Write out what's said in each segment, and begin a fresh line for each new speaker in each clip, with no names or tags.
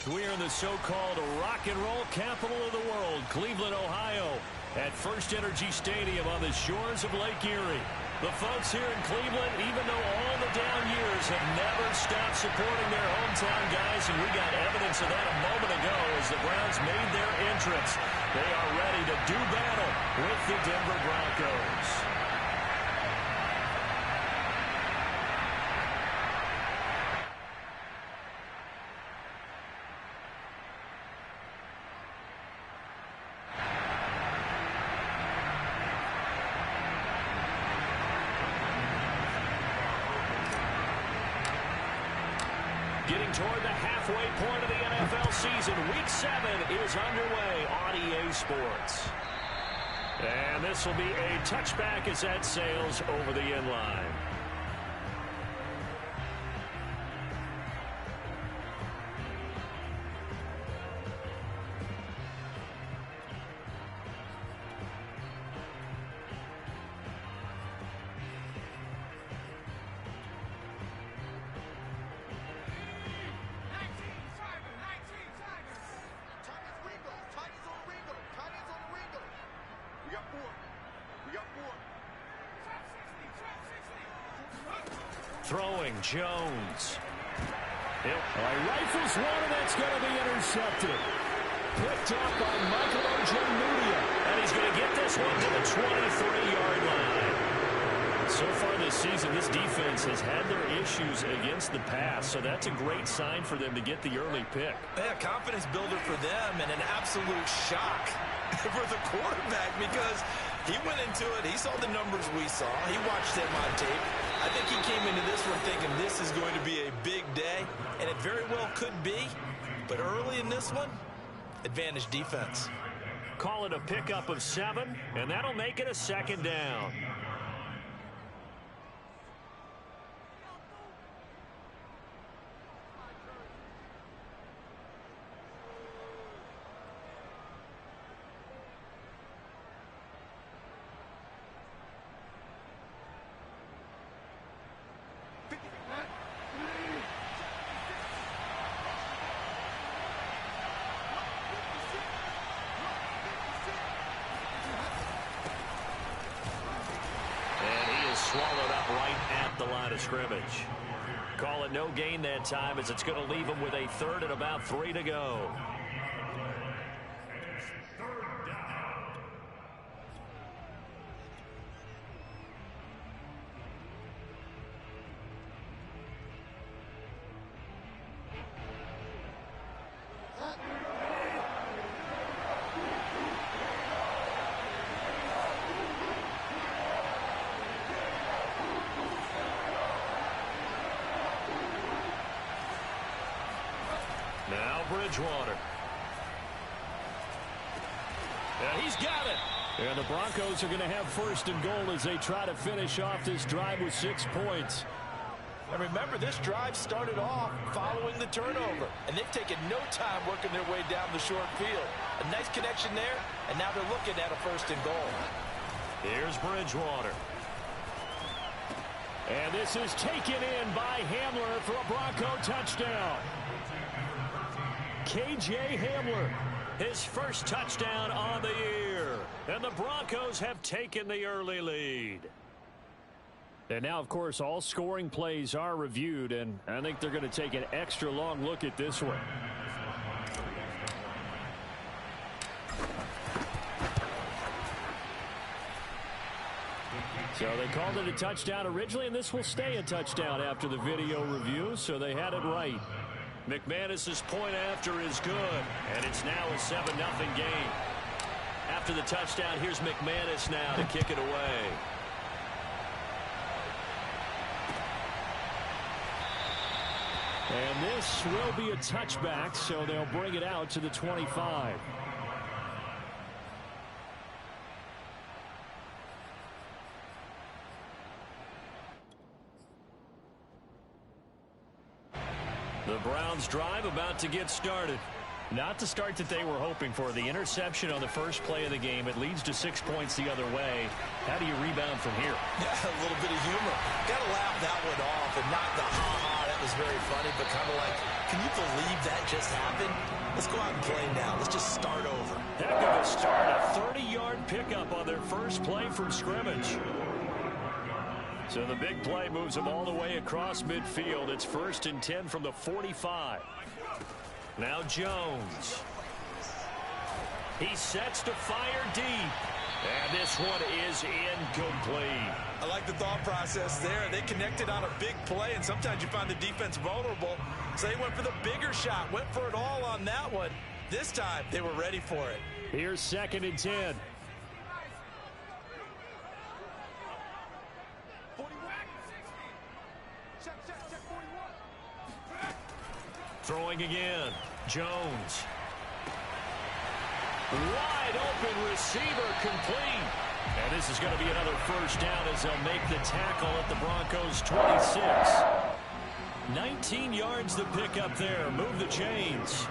We are in the so-called rock and roll capital of the world, Cleveland, Ohio, at First Energy Stadium on the shores of Lake Erie. The folks here in Cleveland, even though all the down years, have never stopped supporting their hometown guys, and we got evidence of that a moment ago as the Browns made their entrance. They are ready to do battle with the Denver Broncos. Getting toward the halfway point of the NFL season. Week 7 is underway on EA Sports. And this will be a touchback as that sails over the end line. Throwing Jones. Rifles one, and that's going to be intercepted. Picked up by Michael Ojemudia. And he's going to get this one to the 23-yard line. So far this season, this defense has had their issues against the pass, so that's a great sign for them to get the early pick.
Yeah, confidence builder for them and an absolute shock for the quarterback because he went into it. He saw the numbers we saw. He watched them on tape. I think he came into this one thinking this is going to be a big day, and it very well could be. But early in this one, advantage defense.
Call it a pickup of 7, and that'll make it a second down. Swallowed up right at the line of scrimmage. Call it no gain that time as it's going to leave them with a third and about 3 to go. Now Bridgewater. And he's got it. And the Broncos are going to have first and goal as they try to finish off this drive with 6 points.
And remember, this drive started off following the turnover. And they've taken no time working their way down the short field. A nice connection there, and now they're looking at a first and goal.
Here's Bridgewater. And this is taken in by Hamler for a Bronco touchdown. K.J. Hamler, his first touchdown on the year. And the Broncos have taken the early lead. And now, of course, all scoring plays are reviewed, and I think they're going to take an extra long look at this one. So they called it a touchdown originally, and this will stay a touchdown after the video review, so they had it right. McManus's point after is good, and it's now a 7-0 game. After the touchdown, here's McManus now to kick it away. And this will be a touchback, so they'll bring it out to the 25. The Browns drive about to get started. Not the start that they were hoping for. The interception on the first play of the game. It leads to 6 points the other way. How do you rebound from here?
Yeah, a little bit of humor. Got to laugh that one off and not the ha-ha. That was very funny, but kind of like, can you believe that just happened? Let's go out and play now. Let's just start over.
Heck of a start. A 30-yard pickup on their first play from scrimmage. So the big play moves them all the way across midfield. It's 1st and 10 from the 45. Now Jones. He sets to fire deep. And this one is incomplete.
I like the thought process there. They connected on a big play, and sometimes you find the defense vulnerable. So they went for the bigger shot, went for it all on that one. This time, they were ready for it.
Here's 2nd and 10. Throwing again. Jones. Wide open receiver complete. And this is going to be another first down as they'll make the tackle at the Broncos 26. 19 yards to pick up there. Move the chains.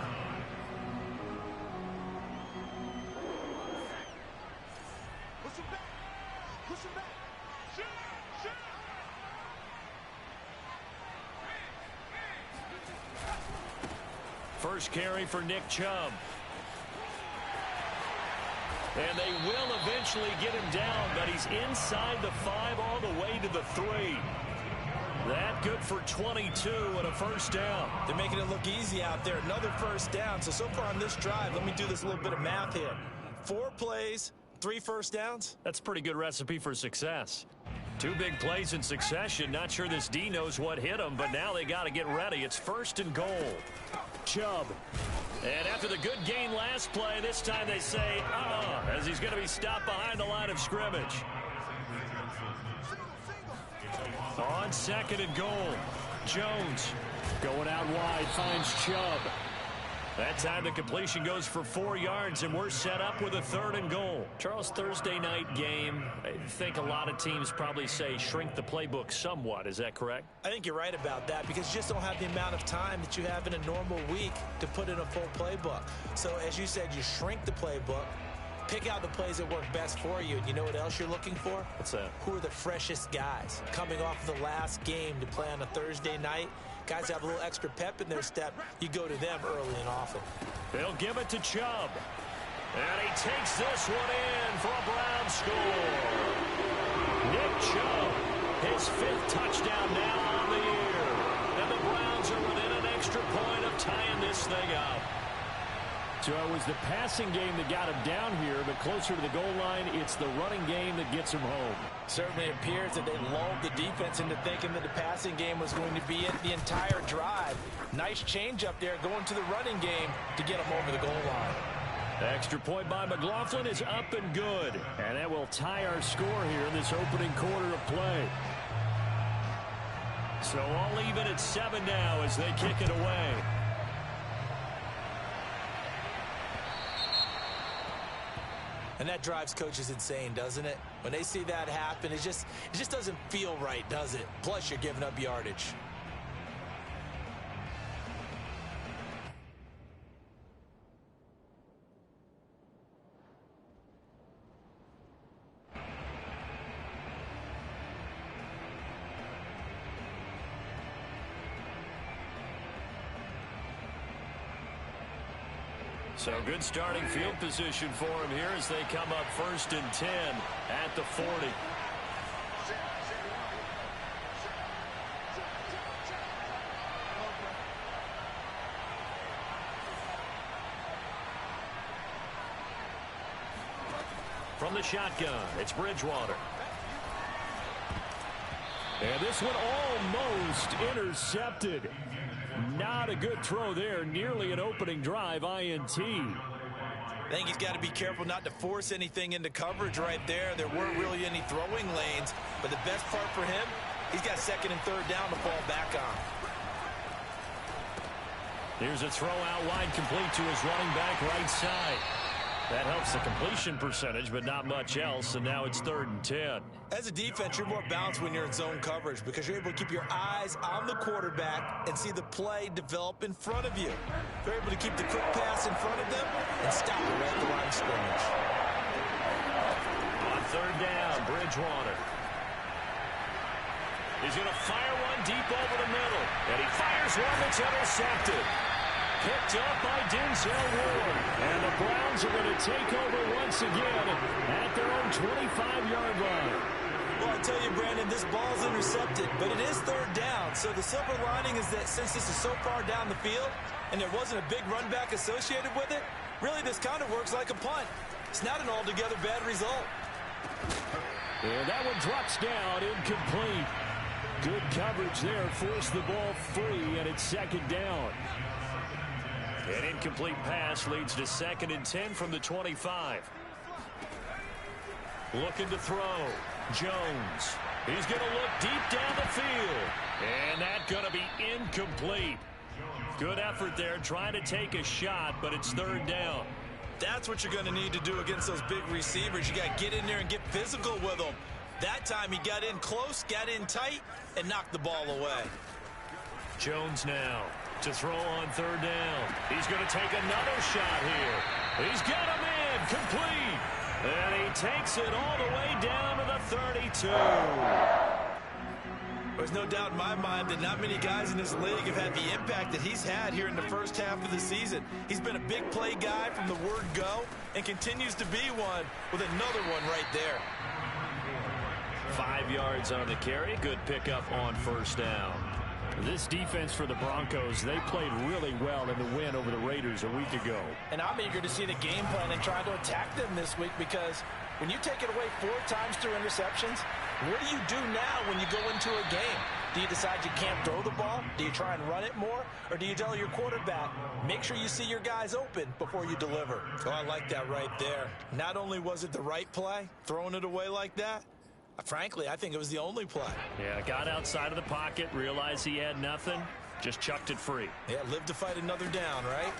First carry for Nick Chubb. And they will eventually get him down, but he's inside the 5 all the way to the 3. That good for 22 and a first down.
They're making it look easy out there. Another first down. So far on this drive, let me do this little bit of math here. 4 plays, 3 first downs.
That's a pretty good recipe for success. 2 big plays in succession. Not sure this D knows what hit him, but now they got to get ready. It's 1st and goal. Chubb. And after the good gain last play, this time they say, as he's going to be stopped behind the line of scrimmage. On 2nd and goal, Jones going out wide, finds Chubb. That time the completion goes for 4 yards, and we're set up with a 3rd and goal. Charles, Thursday night game, I think a lot of teams probably say shrink the playbook somewhat. Is that correct?
I think you're right about that because you just don't have the amount of time that you have in a normal week to put in a full playbook. So as you said, you shrink the playbook, pick out the plays that work best for you. And you know what else you're looking for?
What's that?
Who are the freshest guys coming off of the last game to play on a Thursday night? Guys have a little extra pep in their step. You go to them early and often.
They'll give it to Chubb. And he takes this one in for a Brown score. Nick Chubb, his 5th touchdown now on the year. And the Browns are within an extra point of tying this thing up. So it was the passing game that got him down here, but closer to the goal line, it's the running game that gets him home.
Certainly appears that they lulled the defense into thinking that the passing game was going to be it the entire drive. Nice change up there going to the running game to get them over the goal line.
Extra point by McLaughlin is up and good. And that will tie our score here in this opening quarter of play. So all even at 7 now as they kick it away.
And that drives coaches insane, doesn't it? When they see that happen, it just doesn't feel right, does it? Plus, you're giving up yardage.
So good starting field position for him here as they come up 1st and 10 at the 40. From the shotgun, it's Bridgewater. And this one almost intercepted. Not a good throw there. Nearly an opening drive INT.
I think he's got to be careful not to force anything into coverage right there. There weren't really any throwing lanes. But the best part for him, he's got 2nd and 3rd down to fall back on.
Here's a throw out wide complete to his running back right side. That helps the completion percentage, but not much else, and now it's 3rd and 10.
As a defense, you're more balanced when you're in zone coverage because you're able to keep your eyes on the quarterback and see the play develop in front of you. They're able to keep the quick pass in front of them and stop it right at the line of scrimmage.
On 3rd down, Bridgewater. He's going to fire one deep over the middle, and he fires one that's intercepted. Picked up by Denzel Ward. And the Browns are going to take over once again at their own 25-yard line.
Well, I tell you, Brandon, this ball's intercepted, but it is 3rd down. So the silver lining is that since this is so far down the field and there wasn't a big run back associated with it, really this kind of works like a punt. It's not an altogether bad result.
And that one drops down, incomplete. Good coverage there, forced the ball free, and it's 2nd down. An incomplete pass leads to 2nd and 10 from the 25. Looking to throw. Jones. He's going to look deep down the field. And that's going to be incomplete. Good effort there, trying to take a shot, but it's 3rd down.
That's what you're going to need to do against those big receivers. You got to get in there and get physical with them. That time he got in close, got in tight, and knocked the ball away.
Jones now to throw on 3rd down. He's going to take another shot here. He's got him in, complete. And he takes it all the way down to the 32.
There's no doubt in my mind that not many guys in this league have had the impact that he's had here in the first half of the season. He's been a big play guy from the word go and continues to be one with another one right there.
5 yards on the carry. Good pickup on 1st down. This defense for the Broncos, they played really well in the win over the Raiders a week ago.
And I'm eager to see the game plan and try to attack them this week because when you take it away 4 times through interceptions, what do you do now when you go into a game? Do you decide you can't throw the ball? Do you try and run it more? Or do you tell your quarterback, make sure you see your guys open before you deliver?
Oh, I like that right there. Not only was it the right play, throwing it away like that, frankly, I think it was the only play.
Yeah, got outside of the pocket, realized he had nothing, just chucked it free.
Yeah, live to fight another down, right?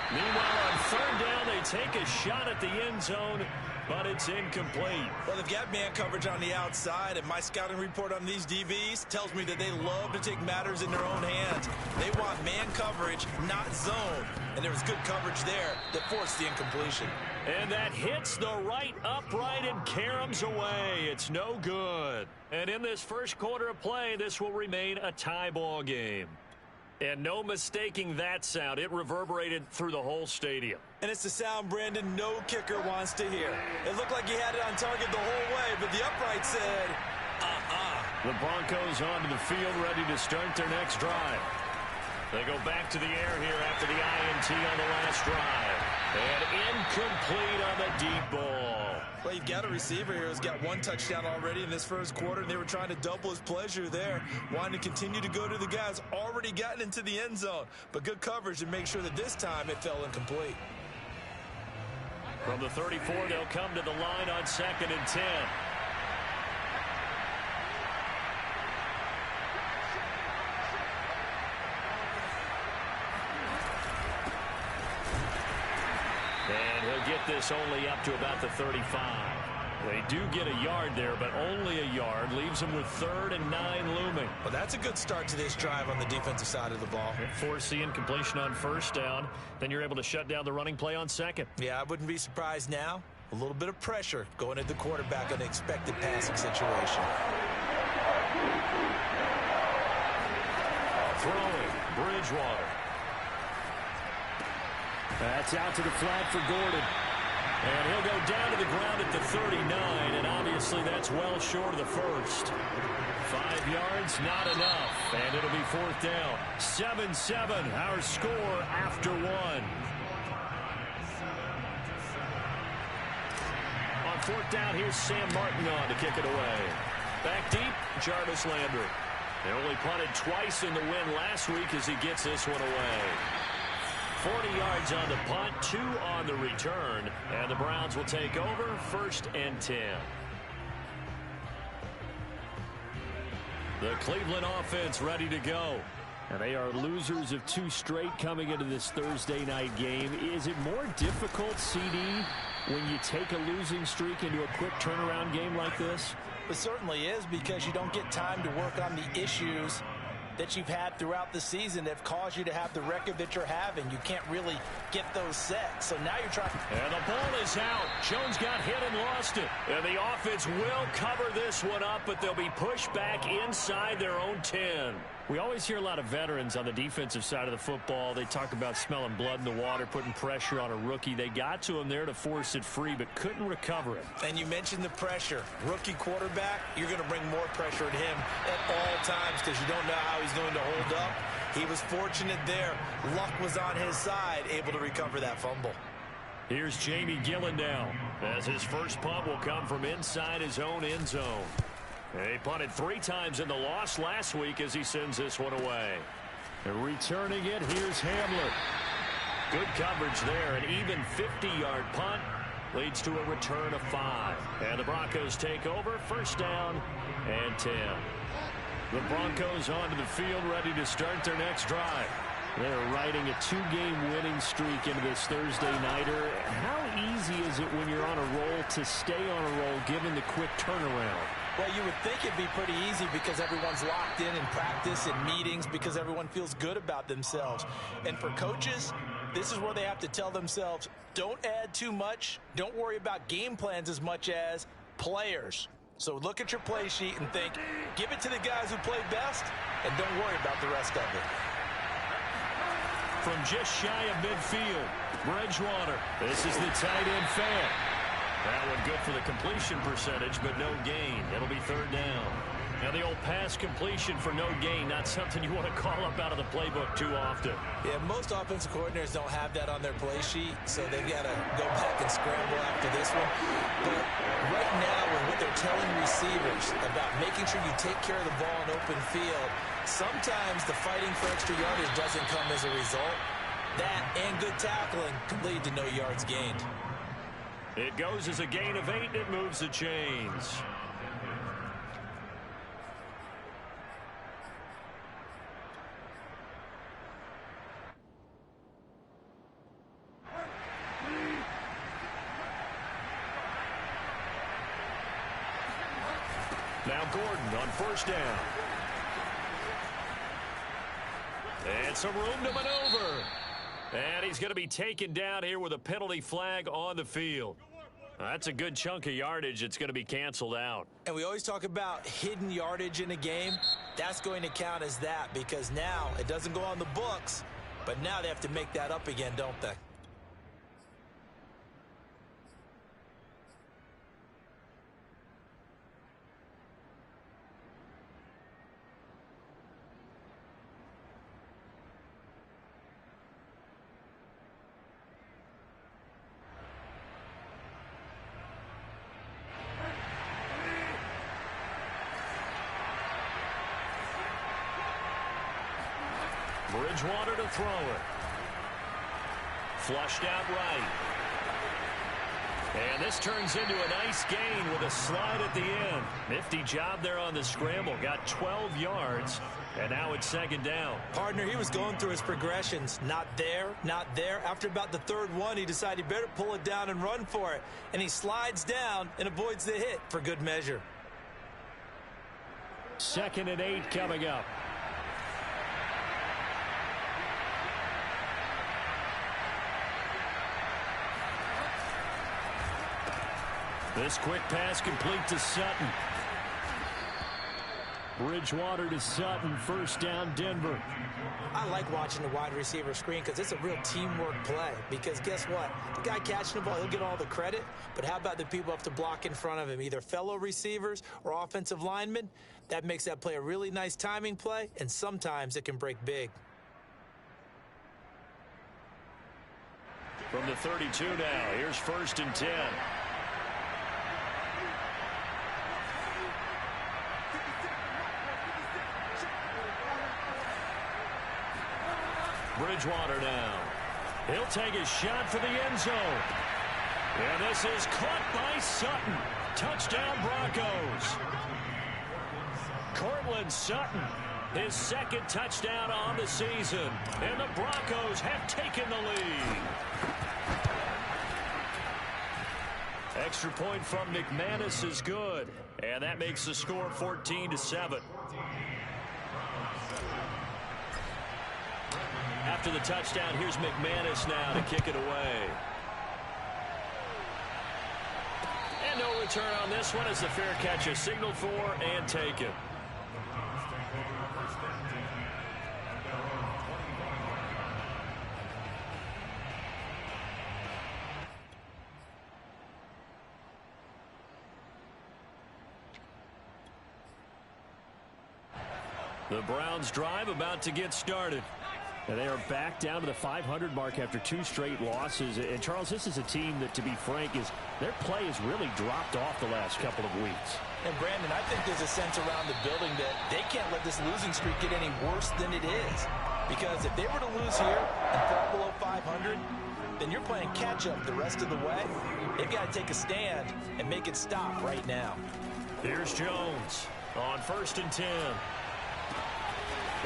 Meanwhile, on 3rd down, they take a shot at the end zone, but it's incomplete.
Well, they've got man coverage on the outside, and my scouting report on these DBs tells me that they love to take matters in their own hands. They want man coverage, not zone. And there was good coverage there that forced the incompletion.
And that hits the right upright and caroms away. It's no good. And in this first quarter of play, this will remain a tie ball game. And no mistaking that sound. It reverberated through the whole stadium.
And it's the sound, Brandon, no kicker wants to hear. It looked like he had it on target the whole way, but the upright said,
The Broncos onto the field, ready to start their next drive. They go back to the air here after the INT on the last drive. And incomplete on the deep ball.
Well, you've got a receiver here who's got 1 touchdown already in this first quarter, and they were trying to double his pleasure there, wanting to continue to go to the guys already gotten into the end zone. But good coverage to make sure that this time it fell incomplete.
From the 34, they'll come to the line on 2nd and 10. And he'll get this only up to about the 35. They do get a yard there, but only a yard. Leaves them with 3rd and 9 looming.
Well, that's a good start to this drive on the defensive side of the ball.
Force the incompletion on 1st down. Then you're able to shut down the running play on 2nd.
Yeah, I wouldn't be surprised now. A little bit of pressure going at the quarterback on the expected passing situation.
Throwing, Bridgewater. That's out to the flat for Gordon. And he'll go down to the ground at the 39, and obviously that's well short of the first. 5 yards, not enough, and it'll be 4th down. 7-7, our score after 1. On 4th down, here's Sam Martin on to kick it away. Back deep, Jarvis Landry. They only punted twice in the win last week as he gets this one away. 40 yards on the punt, 2 on the return, and the Browns will take over 1st and 10. The Cleveland offense ready to go. And they are losers of 2 straight coming into this Thursday night game. Is it more difficult, CD, when you take a losing streak into a quick turnaround game like this?
It certainly is, because you don't get time to work on the issues that you've had throughout the season that have caused you to have the record that you're having. You can't really get those set. So now you're trying.
And the ball is out. Jones got hit and lost it. And the offense will cover this one up, but they'll be pushed back inside their own 10. We always hear a lot of veterans on the defensive side of the football. They talk about smelling blood in the water, putting pressure on a rookie. They got to him there to force it free, but couldn't recover it.
And you mentioned the pressure. Rookie quarterback, you're going to bring more pressure at him at all times because you don't know how he's going to hold up. He was fortunate there. Luck was on his side, able to recover that fumble.
Here's Jamie Gillen now, as his first punt will come from inside his own end zone. He punted 3 times in the loss last week as he sends this one away. And returning it, here's Hamler. Good coverage there. An even 50-yard punt leads to a return of 5. And the Broncos take over. First down and 10. The Broncos onto the field, ready to start their next drive. They're riding a 2-game winning streak into this Thursday nighter. How easy is it when you're on a roll to stay on a roll given the quick turnaround?
Well, you would think it'd be pretty easy because everyone's locked in practice and meetings because everyone feels good about themselves. And for coaches, this is where they have to tell themselves, don't add too much. Don't worry about game plans as much as players. So look at your play sheet and think, give it to the guys who play best, and don't worry about the rest of it.
From just shy of midfield, Bridgewater. This is the tight end fan. That one good for the completion percentage, but no gain. It'll be 3rd down. Now the old pass completion for no gain, not something you want to call up out of the playbook too often.
Yeah, most offensive coordinators don't have that on their play sheet, so they've got to go back and scramble after this one. But right now, with what they're telling receivers about making sure you take care of the ball in open field, sometimes the fighting for extra yardage doesn't come as a result. That and good tackling can lead to no yards gained.
It goes as a gain of 8, and it moves the chains. Now Gordon on first down. And some room to maneuver. And he's going to be taken down here with a penalty flag on the field. That's a good chunk of yardage. It's going to be canceled out.
And we always talk about hidden yardage in a game. That's going to count as that because now it doesn't go on the books, but now they have to make that up again, don't they?
Bridgewater to throw it. Flushed out right. And this turns into a nice gain with a slide at the end. Nifty job there on the scramble. Got 12 yards, and now it's 2nd down.
Partner, he was going through his progressions. Not there, not there. After about the 3rd one, he decided he better pull it down and run for it. And he slides down and avoids the hit for good measure.
2nd and 8 coming up. This quick pass complete to Sutton. Bridgewater to Sutton. First down, Denver.
I like watching the wide receiver screen because it's a real teamwork play. Because guess what? The guy catching the ball, he'll get all the credit. But how about the people who have to block in front of him, either fellow receivers or offensive linemen? That makes that play a really nice timing play, and sometimes it can break big.
From the 32 now, here's 1st and 10. Bridgewater now. He'll take a shot for the end zone. And this is caught by Sutton. Touchdown Broncos. Cortland Sutton His second touchdown on the season. And the Broncos have taken the lead. Extra point from McManus is good. And that makes the score 14-7. After the touchdown, here's McManus now to kick it away. And no return on this one as the fair catch is signaled for and taken. The Browns drive about to get started. And they are back down to the 500 mark after 2 straight losses. And, Charles, this is a team that, to be frank, their play has really dropped off the last couple of weeks.
And, Brandon, I think there's a sense around the building that they can't let this losing streak get any worse than it is. Because if they were to lose here and fall below 500, then you're playing catch-up the rest of the way. They've got to take a stand and make it stop right now.
Here's Jones on 1st and 10.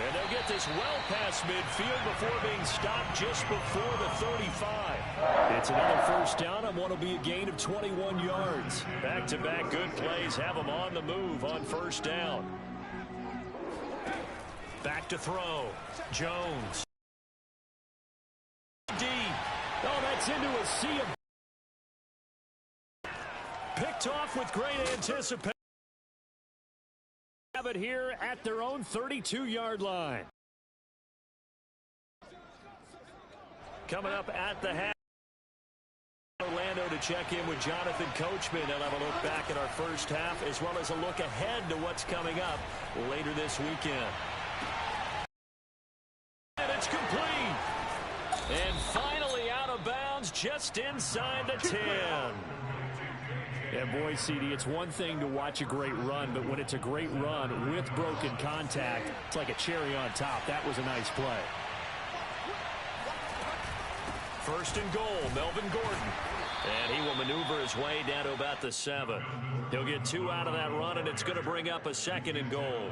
And they'll get this well past midfield before being stopped just before the 35. It's another first down on what will be a gain of 21 yards. Back-to-back good plays have them on the move on first down. Back to throw. Jones. Deep. Oh, that's into a sea of... Picked off with great anticipation. Have it here at their own 32-yard line. Coming up at the half. Orlando to check in with Jonathan Coachman. They'll have a look back at our first half as well as a look ahead to what's coming up later this weekend. And it's complete. And finally out of bounds just inside the 10. And boy, CD, it's one thing to watch a great run, but when it's a great run with broken contact, it's like a cherry on top. That was a nice play. 1st and goal, Melvin Gordon. And he will maneuver his way down to about the 7. He'll get 2 out of that run, and it's going to bring up a 2nd and goal.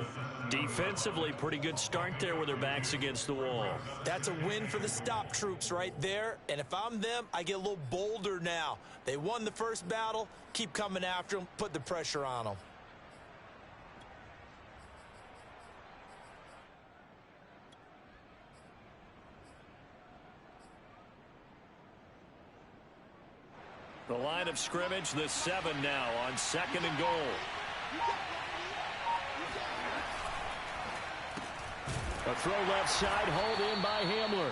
Defensively, pretty good start there with their backs against the wall.
That's a win for the stop troops right there. And if I'm them, I get a little bolder now. They won the first battle. Keep coming after them. Put the pressure on them.
The line of scrimmage, the 7 now on 2nd and goal. A throw left side, hauled in by Hamler.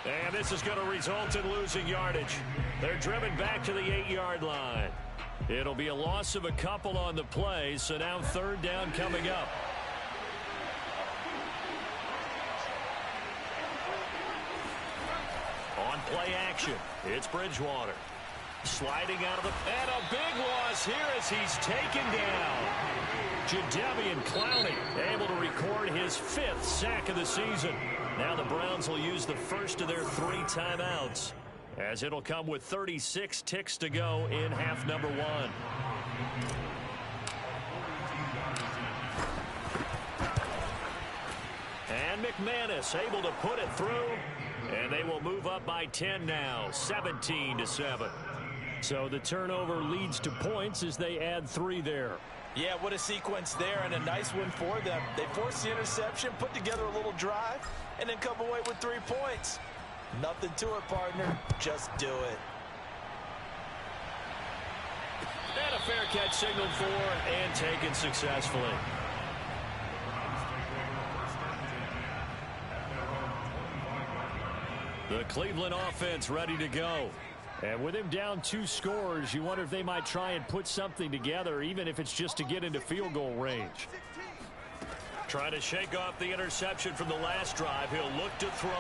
And this is going to result in losing yardage. They're driven back to the 8-yard line. It'll be a loss of a couple on the play, so now 3rd down coming up. On play action, it's Bridgewater. Sliding out of the... And a big loss here as he's taken down. Jadeveon Clowney able to record his 5th sack of the season. Now the Browns will use the first of their 3 timeouts, as it'll come with 36 ticks to go in half number 1. And McManus able to put it through, and they will move up by 10 now, 17-7. So the turnover leads to points as they add 3 there.
Yeah, what a sequence there, and a nice one for them. They forced the interception, put together a little drive, and then come away with 3 points. Nothing to it, partner. Just do it.
And a fair catch signaled for and taken successfully. The Cleveland offense ready to go. And with him down 2 scores, you wonder if they might try and put something together, even if it's just to get into field goal range. Trying to shake off the interception from the last drive. He'll look to throw.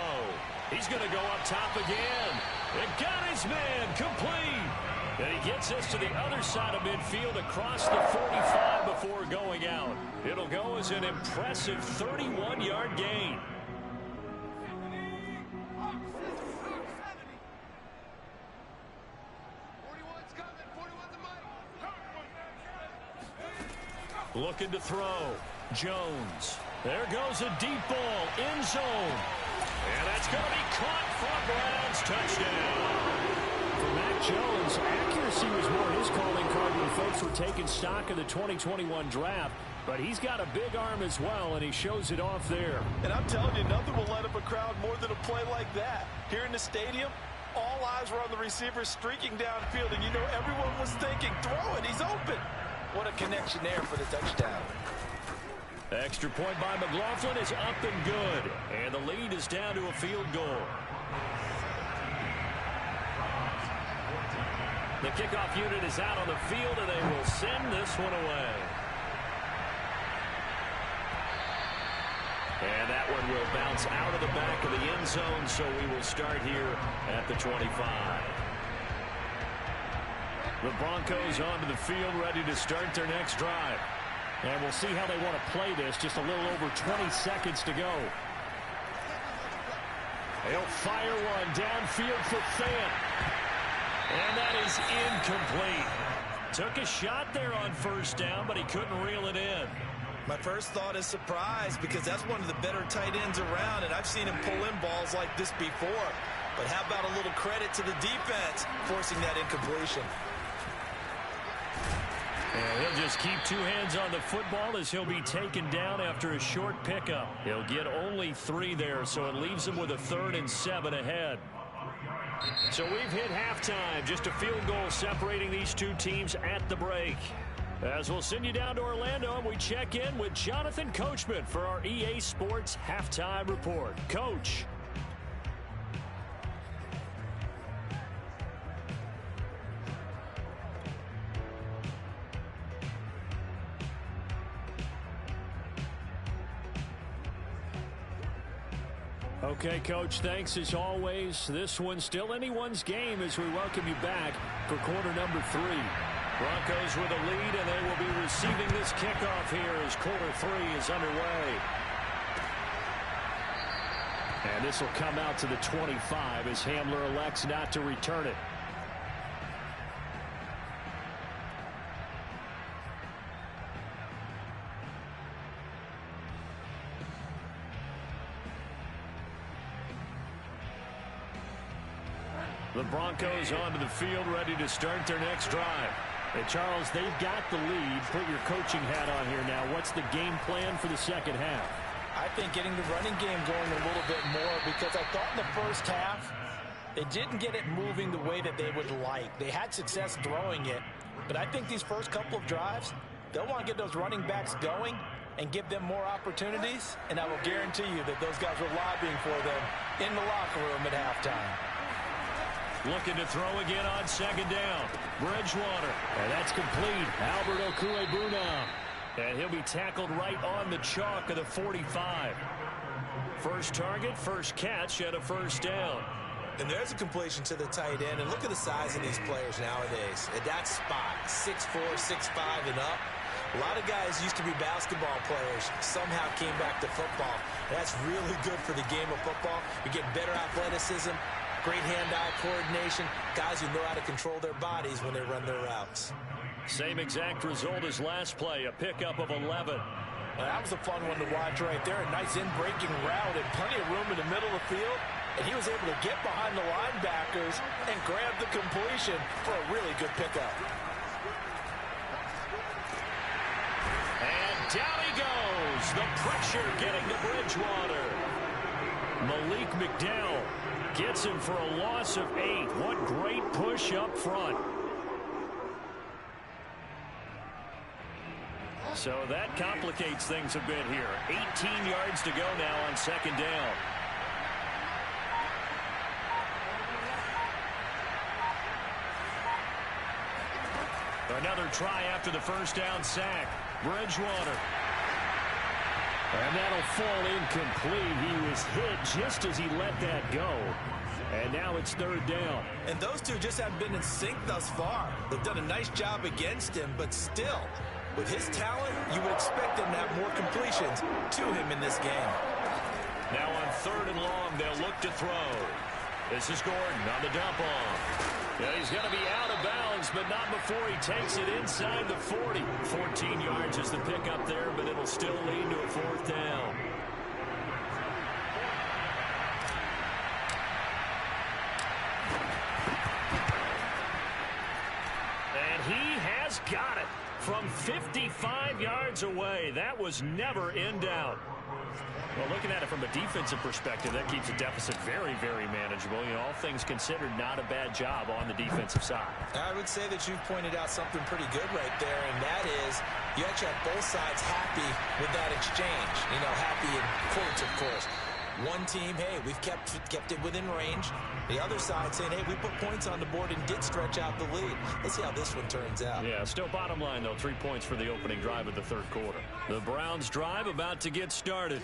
He's going to go up top again. And got his man complete. And he gets this to the other side of midfield across the 45 before going out. It'll go as an impressive 31-yard gain. Looking to throw. Jones. There goes a deep ball, end zone. And that's going to be caught for Browns touchdown. For Mac Jones, accuracy was more his calling card when folks were taking stock of the 2021 draft. But he's got a big arm as well, and he shows it off there.
And I'm telling you, nothing will light up a crowd more than a play like that. Here in the stadium, all eyes were on the receiver streaking downfield, and you know everyone was thinking, throw it, he's open. What a connection there for the touchdown.
Extra point by McLaughlin is up and good. And the lead is down to a field goal. The kickoff unit is out on the field, and they will send this one away. And that one will bounce out of the back of the end zone, so we will start here at the 25. The Broncos onto the field, ready to start their next drive. And we'll see how they want to play this. Just a little over 20 seconds to go. They'll fire one downfield for Fant. And that is incomplete. Took a shot there on first down, but he couldn't reel it in.
My first thought is surprise, because that's one of the better tight ends around, and I've seen him pull in balls like this before. But how about a little credit to the defense forcing that incompletion?
And he'll just keep two hands on the football as he'll be taken down after a short pickup. He'll get only 3 there, so it leaves him with a 3rd and 7 ahead. So we've hit halftime. Just a field goal separating these two teams at the break. As we'll send you down to Orlando, and we check in with Jonathan Coachman for our EA Sports Halftime Report. Coach. Okay, Coach, thanks as always. This one's still anyone's game as we welcome you back for quarter number 3. Broncos with a lead, and they will be receiving this kickoff here as quarter 3 is underway. And this will come out to the 25 as Hamler elects not to return it. The Broncos onto the field, ready to start their next drive. Hey, Charles, they've got the lead. Put your coaching hat on here now. What's the game plan for the second half?
I think getting the running game going a little bit more, because I thought in the first half they didn't get it moving the way that they would like. They had success throwing it, but I think these first couple of drives, they'll want to get those running backs going and give them more opportunities, and I will guarantee you that those guys were lobbying for them in the locker room at halftime.
Looking to throw again on second down. Bridgewater. And that's complete. Albert Okwuegbunam. And he'll be tackled right on the chalk of the 45. First target, first catch, and a first down.
And there's a completion to the tight end. And look at the size of these players nowadays. At that spot, 6'4", 6'5", and up. A lot of guys used to be basketball players, somehow came back to football. And that's really good for the game of football. You're getting better athleticism, great hand-eye coordination, guys who know how to control their bodies when they run their routes.
Same exact result as last play, a pickup of 11.
Well, that was a fun one to watch right there. A nice in-breaking route and plenty of room in the middle of the field. And he was able to get behind the linebackers and grab the completion for a really good pickup.
And down he goes. The pressure getting to Bridgewater. Malik McDowell gets him for a loss of 8. What great push up front. So that complicates things a bit here. 18 yards to go now on second down. Another try after the first down sack. Bridgewater. And that'll fall incomplete. He was hit just as he let that go. And now it's third down.
And those two just haven't been in sync thus far. They've done a nice job against him, but still, with his talent, you would expect him to have more completions to him in this game.
Now on third and long, they'll look to throw. This is Gordon on the dump off. Yeah, he's going to be out of bounds, but not before he takes it inside the 40. 14 yards is the pickup there, but it'll still lead to a 4th down. And he has got it from 55 yards away. That was never in doubt. Well, looking at it from a defensive perspective, that keeps the deficit very, very manageable. You know, all things considered, not a bad job on the defensive side.
I would say that you've pointed out something pretty good right there, and that is you actually have both sides happy with that exchange. You know, happy in quotes, of course. One team, hey, we've kept it within range. The other side saying, hey, we put points on the board and did stretch out the lead. Let's see how this one turns out.
Yeah, still bottom line, though, 3 points for the opening drive of the 3rd quarter. The Browns drive about to get started.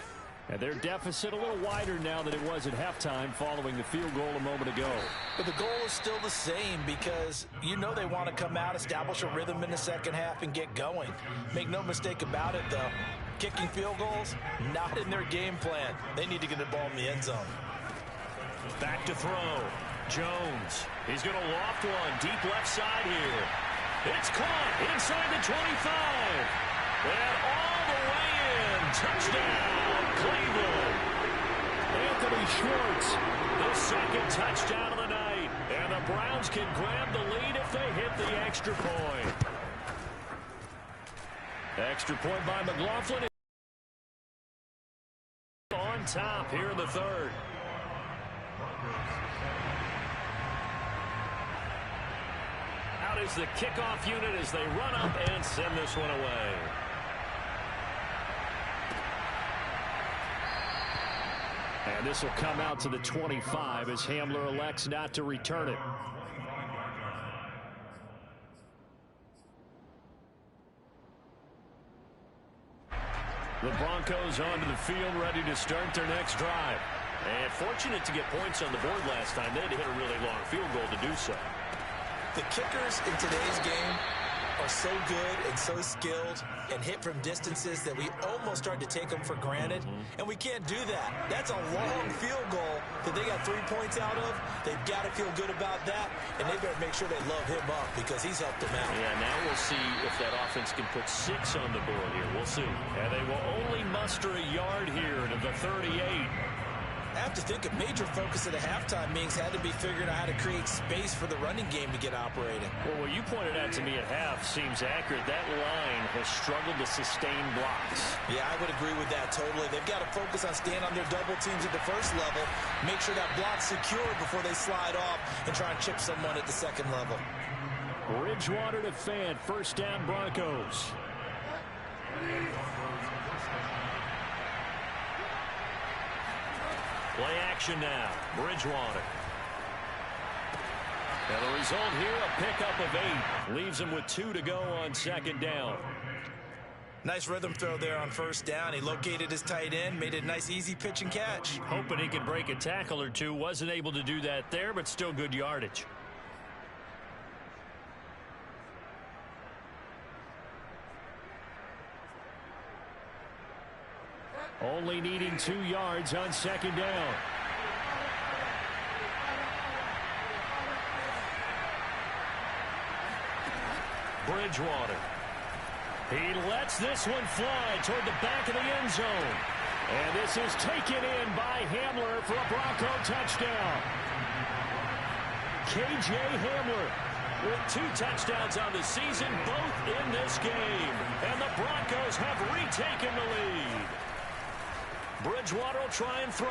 And their deficit a little wider now than it was at halftime following the field goal a moment ago.
But the goal is still the same because you know they want to come out, establish a rhythm in the second half, and get going. Make no mistake about it, though. Kicking field goals, not in their game plan. They need to get the ball in the end zone.
Back to throw. Jones. He's going to loft one. Deep left side here. It's caught inside the 25. And all the way in. Touchdown, Cleveland. Anthony Schwartz, the 2nd touchdown of the night. And the Browns can grab the lead if they hit the extra point. Extra point by McLaughlin. On top here in the 3rd. Out is the kickoff unit as they run up and send this one away. And this will come out to the 25 as Hamler elects not to return it. The Broncos onto the field, ready to start their next drive. And fortunate to get points on the board last time. They had to hit a really long field goal to do so.
The kickers in today's game are so good and so skilled and hit from distances that we almost start to take them for granted. And we can't do that. That's a long field goal that they got 3 points out of. They've got to feel good about that, and they better make sure they love him up because he's helped them out.
Yeah, now we'll see if that offense can put 6 on the board here. We'll see. And they will only muster a yard here to the 38.
I have to think a major focus at the halftime meetings had to be figuring out how to create space for the running game to get operating.
Well, what you pointed out to me at half seems accurate. That line has struggled to sustain blocks.
Yeah, I would agree with that totally. They've got to focus on staying on their double teams at the first level, make sure that block's secure before they slide off and try and chip someone at the second level.
Bridgewater to Fant, 1st down Broncos. Play action now. Bridgewater. And the result here, a pickup of 8. Leaves him with 2 to go on 2nd down.
Nice rhythm throw there on 1st down. He located his tight end, made a nice easy pitch and catch.
Hoping he could break a tackle or two. Wasn't able to do that there, but still good yardage. Only needing 2 yards on 2nd down. Bridgewater. He lets this one fly toward the back of the end zone. And this is taken in by Hamler for a Bronco touchdown. K.J. Hamler with 2 touchdowns on the season, both in this game. And the Broncos have retaken the lead. Bridgewater will try and throw.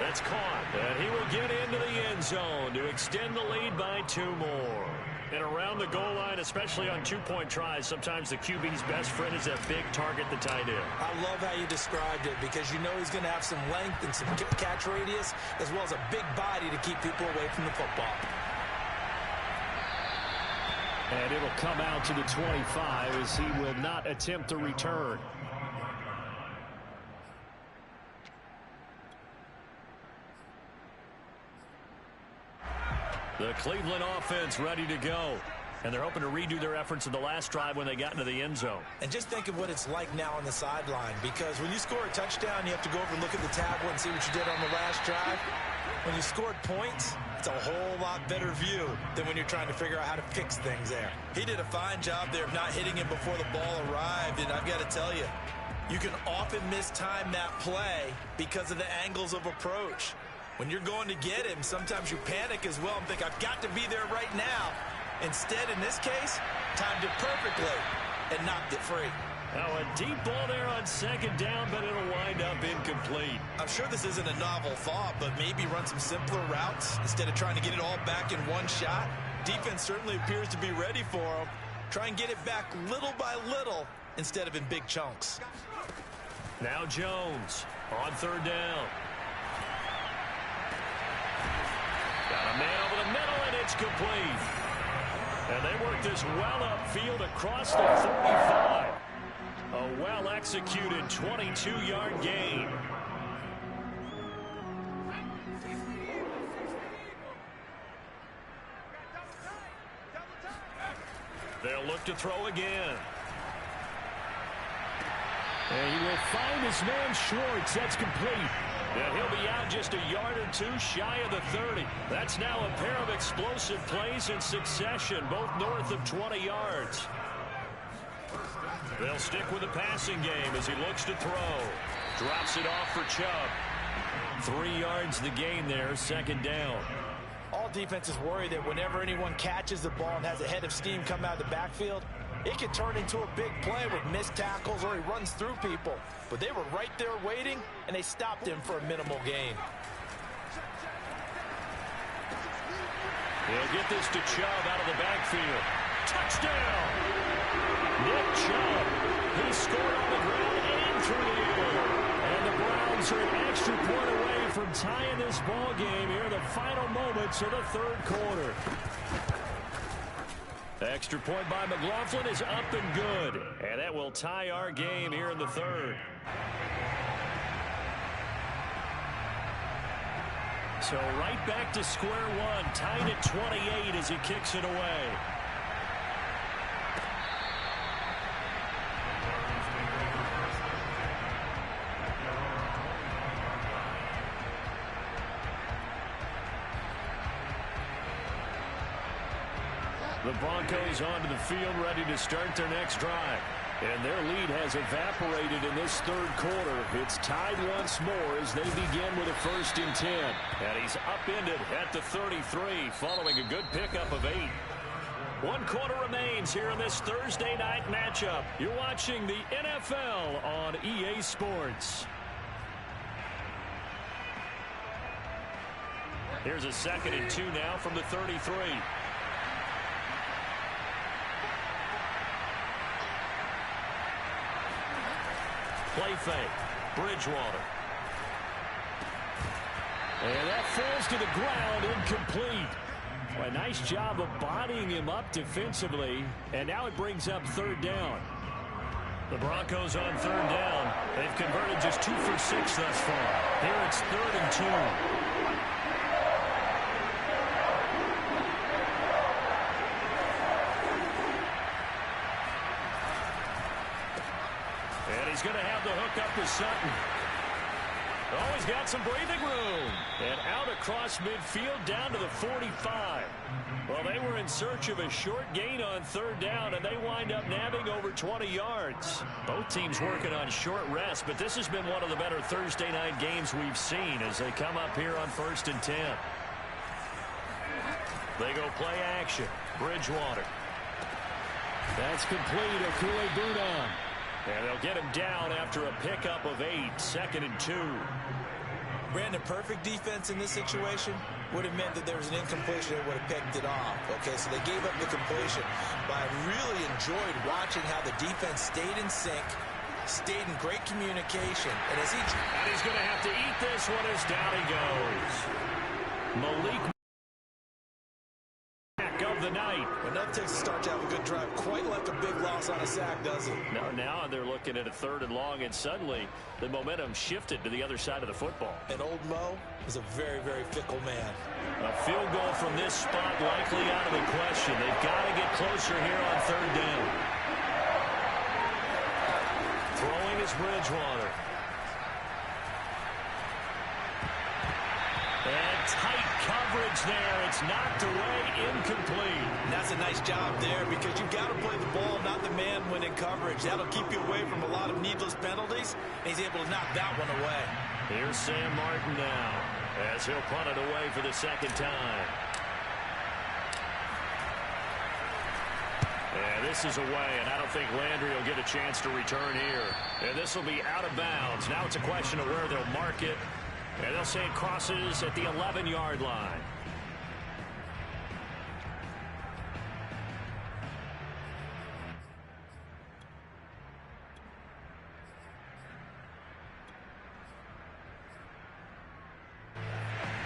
That's caught. And he will get into the end zone to extend the lead by 2 more. And around the goal line, especially on 2-point tries, sometimes the QB's best friend is that big target, the tight end.
I love how you described it because you know he's going to have some length and some catch radius as well as a big body to keep people away from the football.
And it'll come out to the 25 as he will not attempt to return. The Cleveland offense ready to go. And they're hoping to redo their efforts in the last drive when they got into the end zone.
And just think of what it's like now on the sideline, because when you score a touchdown, you have to go over and look at the tablet and see what you did on the last drive.
When you scored points, it's a whole lot better view than when you're trying to figure out how to fix things there. He did a fine job there of not hitting him before the ball arrived, and I've got to tell you, you can often mistime that play because of the angles of approach. When you're going to get him, sometimes you panic as well and think, I've got to be there right now. Instead, in this case, timed it perfectly and knocked it free.
Now a deep ball there on second down, but it'll wind up incomplete.
I'm sure this isn't a novel thought, but maybe run some simpler routes instead of trying to get it all back in one shot. Defense certainly appears to be ready for him. Try and get it back little by little instead of in big chunks.
Now Jones on third down. Got a man over the middle, and it's complete. And they work this well upfield across the 35. A well-executed 22-yard gain. They'll look to throw again. And he will find his man Schwartz. That's complete. And he'll be out just a yard or two shy of the 30. That's now a pair of explosive plays in succession, both north of 20 yards. They'll stick with the passing game as he looks to throw. Drops it off for Chubb. 3 yards the gain there, second down.
All defenses worry that whenever anyone catches the ball and has a head of steam come out of the backfield, it can turn into a big play with missed tackles or he runs through people. But they were right there waiting, and they stopped him for a minimal gain.
They'll get this to Chubb out of the backfield. Touchdown! Nick Chubb. He scored on the ground and through the air. And the Browns are an extra point away from tying this ball game here in the final moments of the third quarter. The extra point by McLaughlin is up and good. And that will tie our game here in the third. So right back to square one, tied at 28 as he kicks it away. The Broncos onto the field, ready to start their next drive. And their lead has evaporated in this third quarter. It's tied once more as they begin with a 1st and 10. And he's upended at the 33 following a good pickup of 8. 1 quarter remains here in this Thursday night matchup. You're watching the NFL on EA Sports. Here's a 2nd and 2 now from the 33. Play fake. Bridgewater. And that falls to the ground, incomplete. Well, a nice job of bodying him up defensively. And now it brings up 3rd down. The Broncos on 3rd down. They've converted just 2 for 6 thus far. Here it's 3rd and 2. He's going to have the hook up to Sutton. Oh, he's got some breathing room. And out across midfield down to the 45. Well, they were in search of a short gain on 3rd down, and they wind up nabbing over 20 yards. Both teams working on short rest, but this has been one of the better Thursday night games we've seen as they come up here on 1st and 10. They go play action. Bridgewater. That's complete. Okule-Bunan. And they'll get him down after a pickup of 8, 2nd and 2.
Brandon, perfect defense in this situation would have meant that there was an incompletion that would have picked it off. Okay, so they gave up the completion. But I really enjoyed watching how the defense stayed in sync, stayed in great communication. And as
he's going to have to eat this one as down he goes. Malik of the night.
Enough takes to start to have a good drive. Quite like a big loss on a sack, does it?
Now they're looking at a 3rd and long, and suddenly the momentum shifted to the other side of the football.
And old Mo is a very, very fickle man.
A field goal from this spot likely out of the question. They've got to get closer here on 3rd down. Throwing is Bridgewater. And Tight coverage there. It's knocked away, incomplete.
And that's a nice job there because you've got to play the ball, not the man when in coverage. That'll keep you away from a lot of needless penalties. And he's able to knock that one away.
Here's Sam Martin now as he'll punt it away for the second time. And this is away, and I don't think Landry will get a chance to return here. And this will be out of bounds. Now it's a question of where they'll mark it. And they'll say it crosses at the 11-yard line.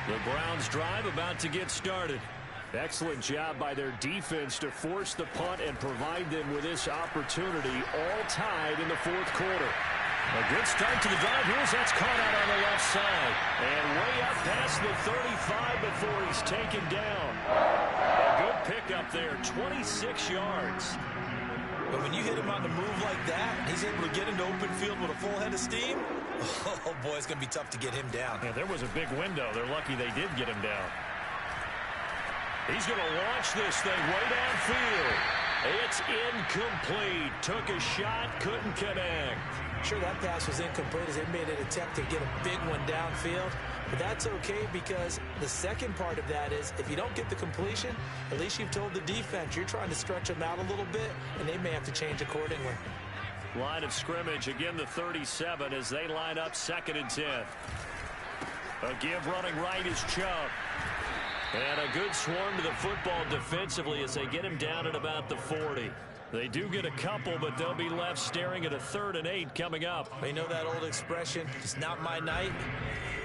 The Browns drive about to get started. Excellent job by their defense to force the punt and provide them with this opportunity, all tied in the fourth quarter. A good start to the drive. Here's that's caught out on the left side. And way up past the 35 before he's taken down. A good pickup there, 26 yards.
But when you hit him on the move like that, he's able to get into open field with a full head of steam. Oh, boy, it's going to be tough to get him down.
Yeah, there was a big window. They're lucky they did get him down. He's going to launch this thing way downfield. It's incomplete. Took a shot, couldn't connect.
Sure, that pass was incomplete as they made an attempt to get a big one downfield. But that's okay because the second part of that is if you don't get the completion, at least you've told the defense you're trying to stretch them out a little bit, and they may have to change accordingly.
Line of scrimmage, again the 37 as they line up 2nd and 10. A give running right is Chubb. And a good swarm to the football defensively as they get him down at about the 40. They do get a couple, but they'll be left staring at a 3rd and 8 coming up.
You know that old expression, it's not my night?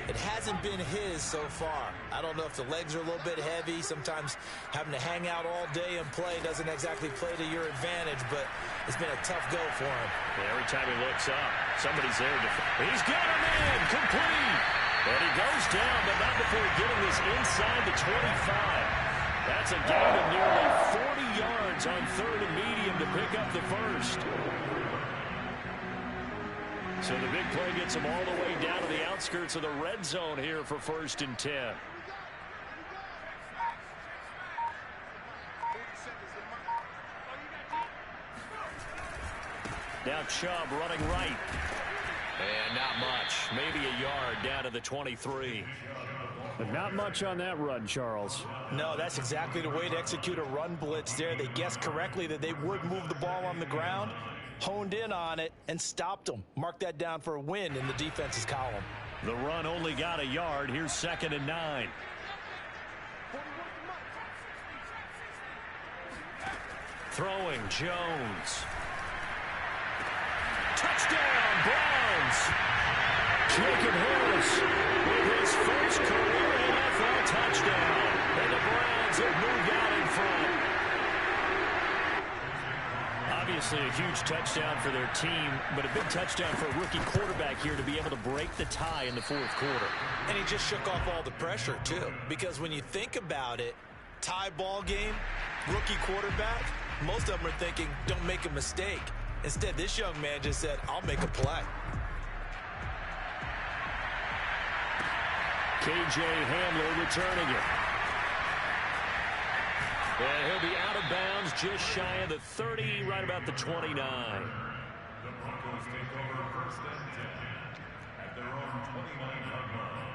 It hasn't been his so far. I don't know if the legs are a little bit heavy. Sometimes having to hang out all day and play doesn't exactly play to your advantage, but it's been a tough go for him.
Yeah, every time he looks up, somebody's there. He's got him in, complete. And he goes down, but not before getting this inside the 25. That's a gain of nearly 40 yards on 3rd and medium to pick up the first. So the big play gets him all the way down to the outskirts of the red zone here for 1st and 10. Now Chubb running right. And not much. Maybe a yard down to the 23. But not much on that run, Charles.
No, that's exactly the way to execute a run blitz there. They guessed correctly that they would move the ball on the ground, honed in on it, and stopped them. Mark that down for a win in the defense's column.
The run only got a yard. Here's 2nd and 9. Throwing Jones. Touchdown, Browns! Jacob Harris with his first career NFL touchdown. And the Browns have moved out in front. Obviously a huge touchdown for their team, but a big touchdown for a rookie quarterback here to be able to break the tie in the fourth quarter.
And he just shook off all the pressure, too. Because when you think about it, tie ball game, rookie quarterback, most of them are thinking, don't make a mistake. Instead, this young man just said, I'll make a play.
K.J. Hamler returning it. And he'll be out of bounds just shy of the 30, right about the 29.
The Broncos take over 1st and 10 at their own 29-yard line.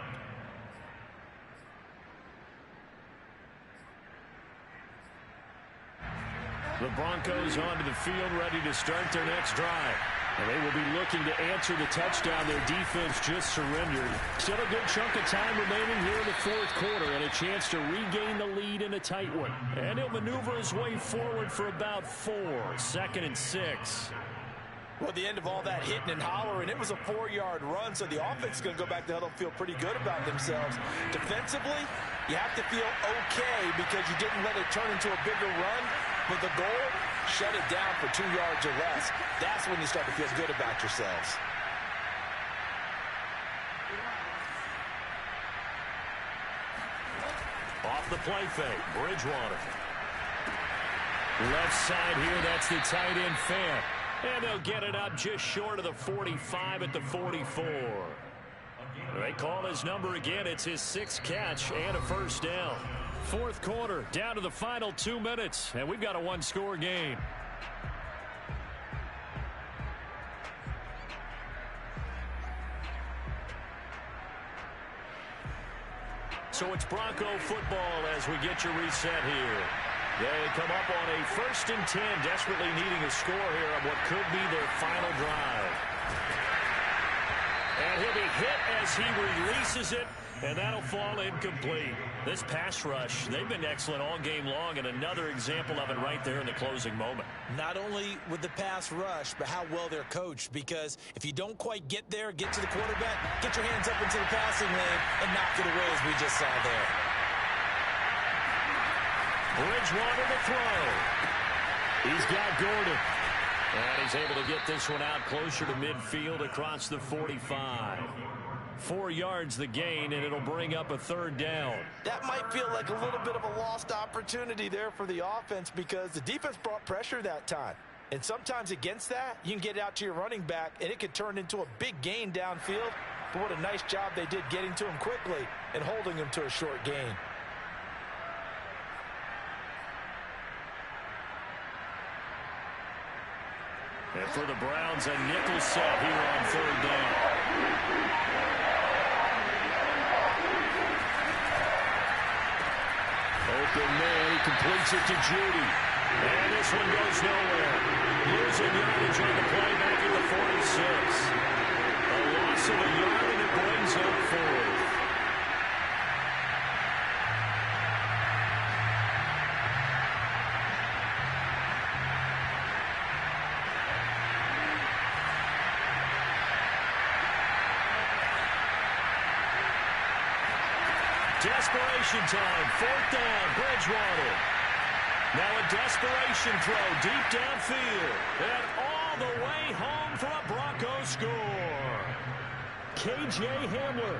The Broncos onto the field, ready to start their next drive. And they will be looking to answer the touchdown their defense just surrendered. Still a good chunk of time remaining here in the fourth quarter and a chance to regain the lead in a tight one. And he'll maneuver his way forward for about 4. 2nd and 6.
Well, at the end of all that hitting and hollering, it was a 4-yard run, so the offense is going to go back to huddle and feel pretty good about themselves. Defensively, you have to feel okay because you didn't let it turn into a bigger run, but the goal, shut it down for 2 yards or less. That's when you start to feel good about yourselves.
Off the play fake, Bridgewater. Left side here, that's the tight end Fant. And they'll get it up just short of the 45 at the 44. They call his number again. It's his 6th catch and a first down. Fourth quarter, down to the final 2 minutes, and we've got a one-score game. So it's Bronco football as we get you reset here. They come up on a 1st and 10, desperately needing a score here on what could be their final drive. And he'll be hit as he releases it, and that'll fall incomplete. This pass rush, they've been excellent all game long, and another example of it right there in the closing moment.
Not only with the pass rush, but how well they're coached, because if you don't quite get there, get to the quarterback, get your hands up into the passing lane and knock it away as we just saw there.
Bridgewater to throw. He's got Gordon. And he's able to get this one out closer to midfield across the 45. 4 yards the gain, and it'll bring up a 3rd down.
That might feel like a little bit of a lost opportunity there for the offense because the defense brought pressure that time. And sometimes against that, you can get it out to your running back, and it could turn into a big gain downfield. But what a nice job they did getting to him quickly and holding him to a short gain.
And for the Browns, a nickel set here on 3rd down. Open man, he completes it to Judy. And this one goes nowhere. Losing yardage on the play back at the 46. A loss of a yard, and it brings up 4th. Desperation time, 4th down, Bridgewater. Now a desperation throw deep downfield. And all the way home for a Broncos score. K.J. Hamler,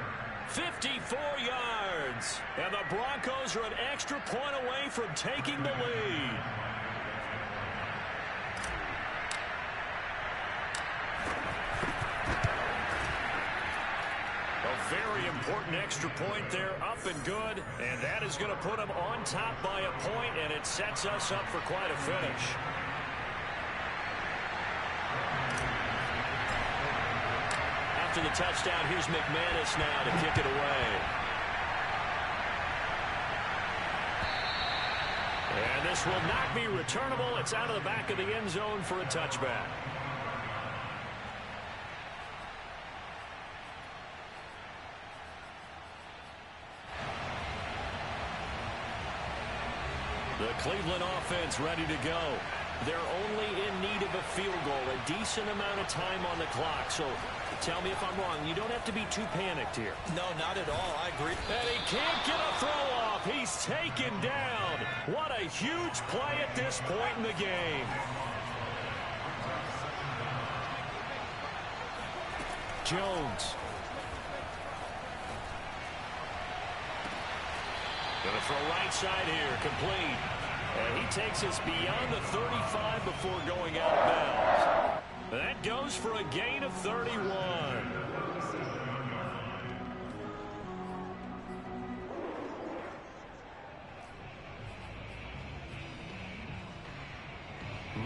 54 yards. And the Broncos are an extra point away from taking the lead. Very important extra point there, up and good, and that is going to put them on top by a point, and it sets us up for quite a finish. After the touchdown, here's McManus now to kick it away. And this will not be returnable. It's out of the back of the end zone for a touchback. The Cleveland offense ready to go. They're only in need of a field goal, a decent amount of time on the clock. So tell me if I'm wrong. You don't have to be too panicked here.
No, not at all. I agree.
And he can't get a throw off. He's taken down. What a huge play at this point in the game. Jones. Going to throw right side here, complete. And he takes us beyond the 35 before going out of bounds. That goes for a gain of 31.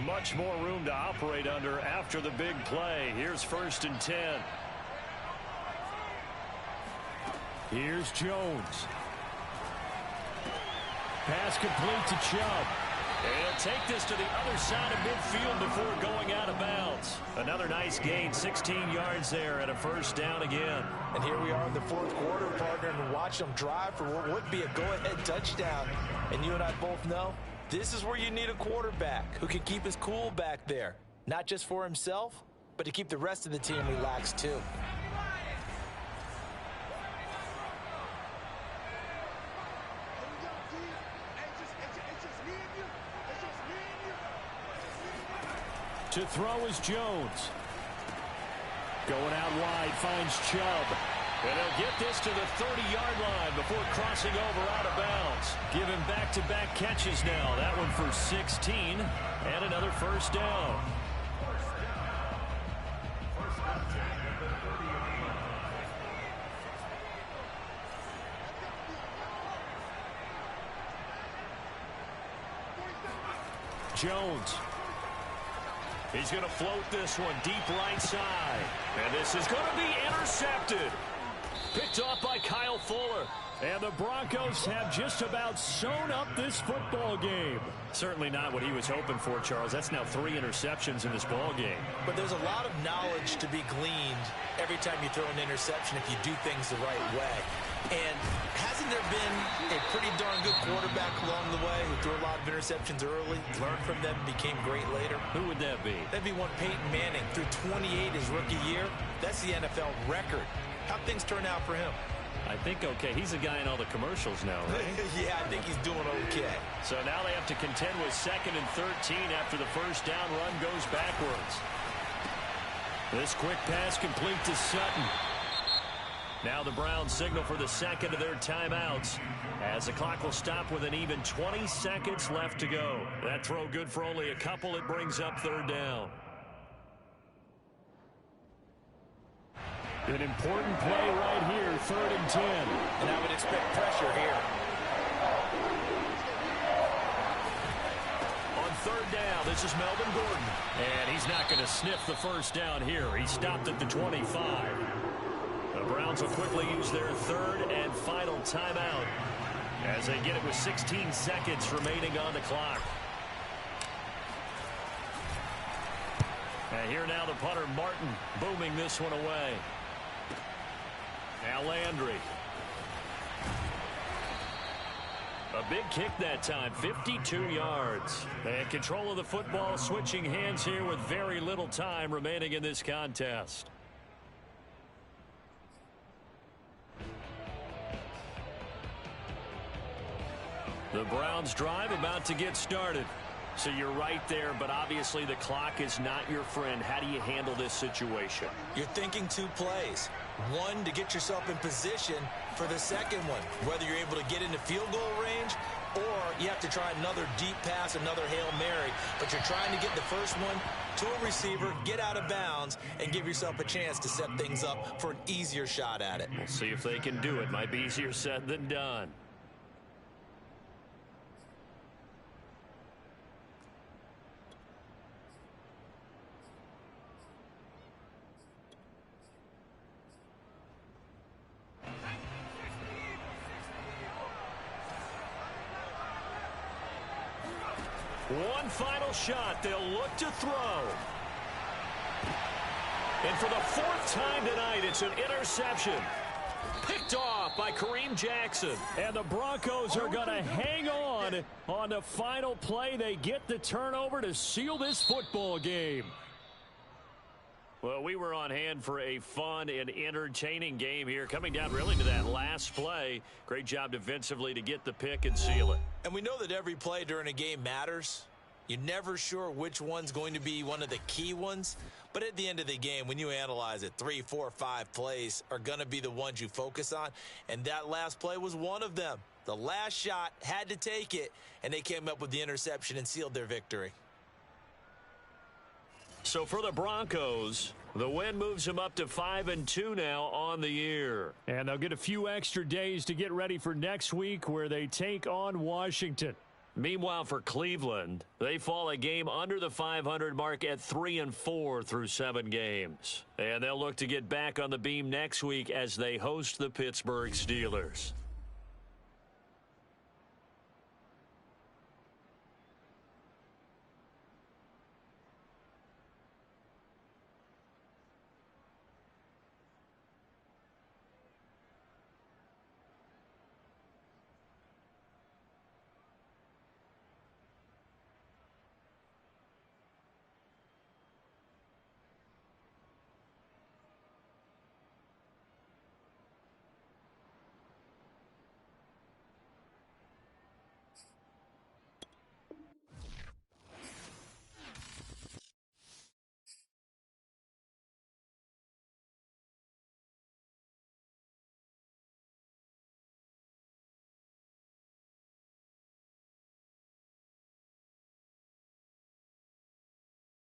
Much more room to operate under after the big play. Here's 1st and 10. Here's Jones. Pass complete to Chubb. And he'll take this to the other side of midfield before going out of bounds. Another nice gain, 16 yards there and a 1st down again.
And here we are in the 4th quarter, partner, and watch them drive for what would be a go-ahead touchdown. And you and I both know this is where you need a quarterback who can keep his cool back there. Not just for himself, but to keep the rest of the team relaxed too.
To throw is Jones. Going out wide, finds Chubb. And he'll get this to the 30-yard line before crossing over out of bounds. Give him back-to-back catches now. That one for 16 and another 1st down. Jones. He's going to float this one deep right side. And this is going to be intercepted. Picked off by Kyle Fuller. And the Broncos have just about sewn up this football game. Certainly not what he was hoping for, Charles. That's now 3 interceptions in this ball game.
But there's a lot of knowledge to be gleaned every time you throw an interception if you do things the right way. And hasn't there been a pretty darn good quarterback along the way who threw a lot of interceptions early, learned from them, became great later?
Who would that be?
That'd be one Peyton Manning. Threw 28 his rookie year. That's the NFL record. How'd things turn out for him?
I think okay. He's a guy in all the commercials now, right?
Yeah, I think he's doing okay.
So now they have to contend with 2nd and 13 after the first down run goes backwards. This quick pass complete to Sutton. Now the Browns signal for the second of their timeouts as the clock will stop with an even 20 seconds left to go. That throw good for only a couple. It brings up 3rd down. An important play right here, 3rd and 10.
And I would expect pressure here.
On 3rd down, this is Melvin Gordon. And he's not going to sniff the first down here. He stopped at the 25. The Browns will quickly use their 3rd and final timeout as they get it with 16 seconds remaining on the clock. And here now the punter, Martin, booming this one away. Now Landry. A big kick that time, 52 yards. And control of the football switching hands here with very little time remaining in this contest. The Browns drive about to get started. So you're right there, but obviously the clock is not your friend. How do you handle this situation?
You're thinking 2 plays. One, to get yourself in position for the second one, whether you're able to get into field goal range or you have to try another deep pass, another Hail Mary, but you're trying to get the first one to a receiver, get out of bounds, and give yourself a chance to set things up for an easier shot at it.
We'll see if they can do it. Might be easier said than done. One final shot. They'll look to throw. And for the 4th time tonight, it's an interception. Picked off by Kareem Jackson. And the Broncos are going to hang on the final play. They get the turnover to seal this football game. Well, we were on hand for a fun and entertaining game here. Coming down really to that last play. Great job defensively to get the pick and seal it.
And we know that every play during a game matters. You're never sure which one's going to be one of the key ones. But at the end of the game, when you analyze it, 3, 4, 5 plays are going to be the ones you focus on. And that last play was one of them. The last shot had to take it, and they came up with the interception and sealed their victory.
So for the Broncos, the win moves them up to 5-2 now on the year. And they'll get a few extra days to get ready for next week where they take on Washington. Meanwhile, for Cleveland, they fall a game under the 500 mark at 3-4 through 7 games. And they'll look to get back on the beam next week as they host the Pittsburgh Steelers.